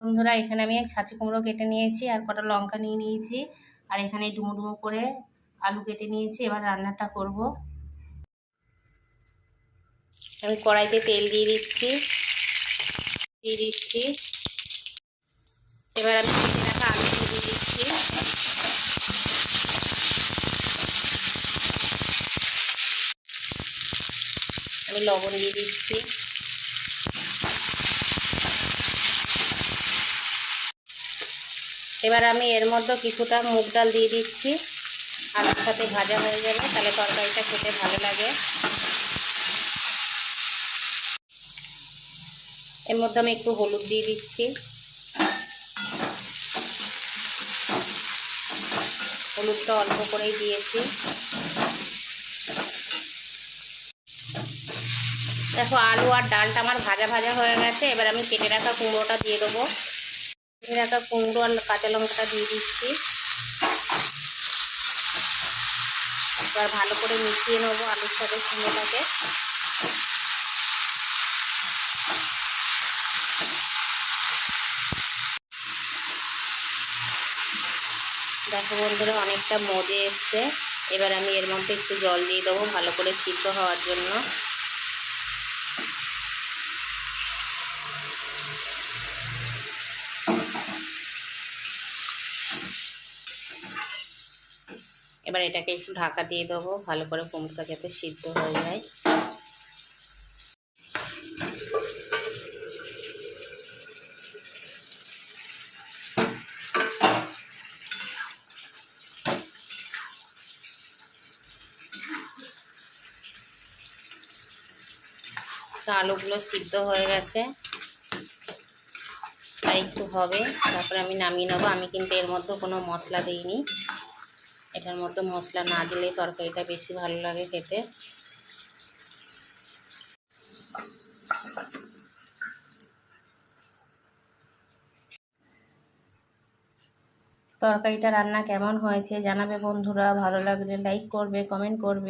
বন্ধুরা, এখানে আমি এক ছাঁচি কুমড়ো কেটে নিয়েছি আর কটা লঙ্কা নিয়ে নিয়েছি, আর এখানে ডুমো ডুমো করে আলু কেটে নিয়েছি। এবার রান্নাটা করব। আমি কড়াইতে তেল দিয়ে দিচ্ছি। এবার আমি কেটে রাখা আলু দিয়ে দিচ্ছি। আমি লবণ দিয়ে দিচ্ছি। এবার আমি এর মধ্যে কিছুটা মুগ ডাল দিয়ে দিচ্ছি। আলুর সাথে ভাজা হয়ে যাবে, তাহলে তরকারিটা খেতে ভালো লাগে। এর মধ্যে আমি একটু হলুদ দিয়ে দিচ্ছি। হলুদটা অল্প করেই দিয়েছি। দেখো, আলু আর ডালটা আমার ভাজা ভাজা হয়ে গেছে। এবার আমি কেটে রাখা কুমড়োটা দিয়ে দেবো। কেটে রাখা কুমড়ো আর কাঁচা লঙ্কাটা দিয়ে দিচ্ছি। এবার ভালো করে মিশিয়ে নেবো আলুর সাথে কুমড়োটাকে। দেখো বন্ধুরা, অনেকটা মজে এসছে। এবার আমি এর মধ্যে একটু জল দিয়ে দেবো ভালো করে সিদ্ধ হওয়ার জন্য। এবার এটাকে একটু ঢাকা দিয়ে দেবো ভালো করে কুমড়োটা যাতে সিদ্ধ হয়ে যায়। আলুগুলো সিদ্ধ হয়ে গেছে, আর একটু হবে, তারপরে আমি নামিয়ে নেবো। আমি কিন্তু এর মধ্যে কোনো মশলা দিইনি। এটার মধ্যে মশলা না দিলে তরকারিটা বেশি ভালো লাগে খেতে। তরকারিটা রান্না কেমন হয়েছে জানাবে বন্ধুরা। ভালো লাগলে লাইক করবে, কমেন্ট করবে।